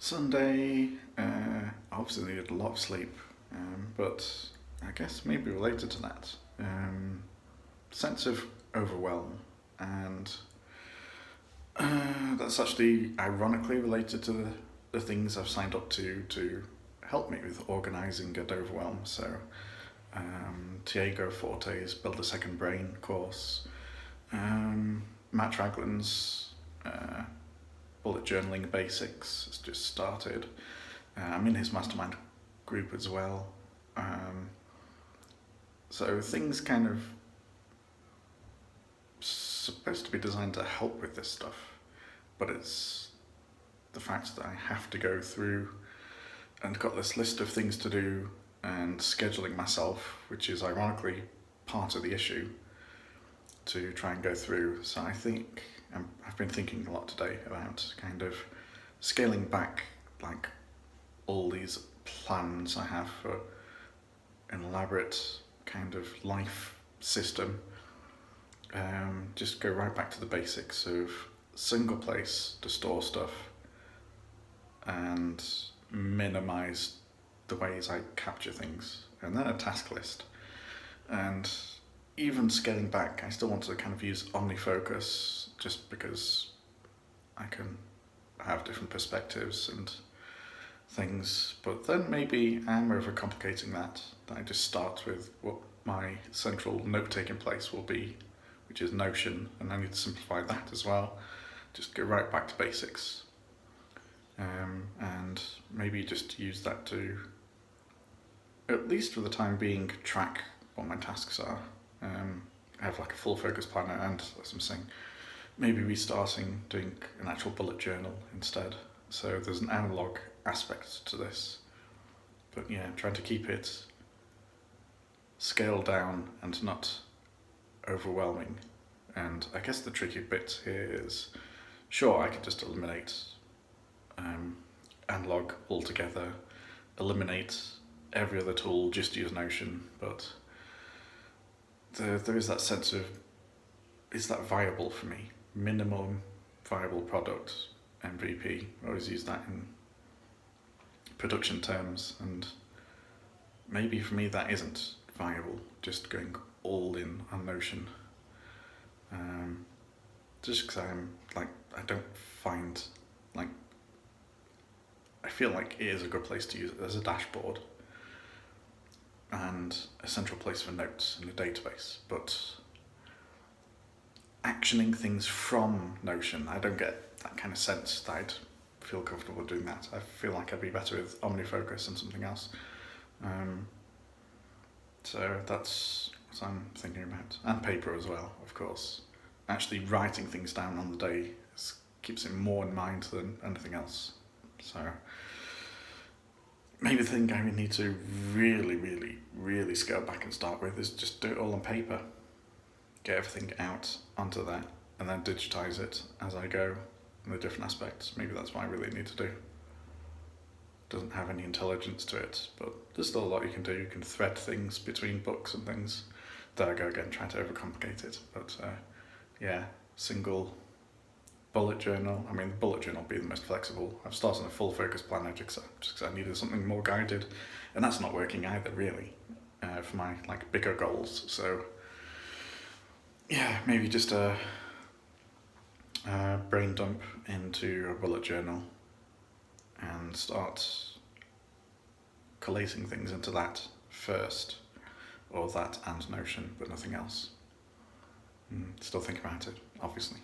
Sunday, obviously needed a lot of sleep, but I guess maybe related to that, sense of overwhelm, and that's actually ironically related to the things I've signed up to help me with organising and overwhelm. So, Tiago Forte's Build a Second Brain course, Matt Ragland's bullet journaling basics has just started. I'm in his mastermind group as well. So things kind of supposed to be designed to help with this stuff, but it's the fact that I have to go through and got this list of things to do and scheduling myself, which is ironically part of the issue, to try and go through. So I think I've been thinking a lot today about kind of scaling back like all these plans I have for an elaborate kind of life system. Just go right back to the basics of single place to store stuff and minimize the ways I capture things, and then a task list. And even scaling back, I still want to kind of use OmniFocus just because I can have different perspectives and things, but then maybe I'm overcomplicating that I just start with what my central note-taking place will be, which is Notion, and I need to simplify that as well. Just go right back to basics, and maybe just use that to, at least for the time being, track what my tasks are. I have like a full focus planner, and as I'm saying, maybe restarting doing an actual bullet journal instead. So there's an analog aspect to this, but yeah, trying to keep it scaled down and not overwhelming. And I guess the tricky bit here is, sure, I could just eliminate analog altogether, eliminate every other tool, just use Notion, but there is that sense of, is that viable for me? Minimum viable product, MVP. I always use that in production terms, and maybe for me that isn't viable, just going all in on Notion. Just because I don't find, like, I feel like it is a good place to use it as a dashboard and a central place for notes in a database, but actioning things from Notion, I don't get that kind of sense that I'd feel comfortable doing that. I feel like I'd be better with OmniFocus and something else. So that's what I'm thinking about. And paper as well, of course. Actually writing things down on the day keeps it more in mind than anything else. So maybe the thing I need to really scale back and start with is just do it all on paper. Get everything out onto that and then digitize it as I go in the different aspects. Maybe that's what I really need to do. Doesn't have any intelligence to it, but there's still a lot you can do. You can thread things between books and things. There I go again, trying to overcomplicate it. But yeah, single bullet journal. I mean, the bullet journal will be the most flexible. I've started a full focus planner just because I needed something more guided, and that's not working either really for my like bigger goals. So yeah, maybe just a brain dump into a bullet journal and start collating things into that first, or that and Notion, but nothing else. Still think about it, obviously.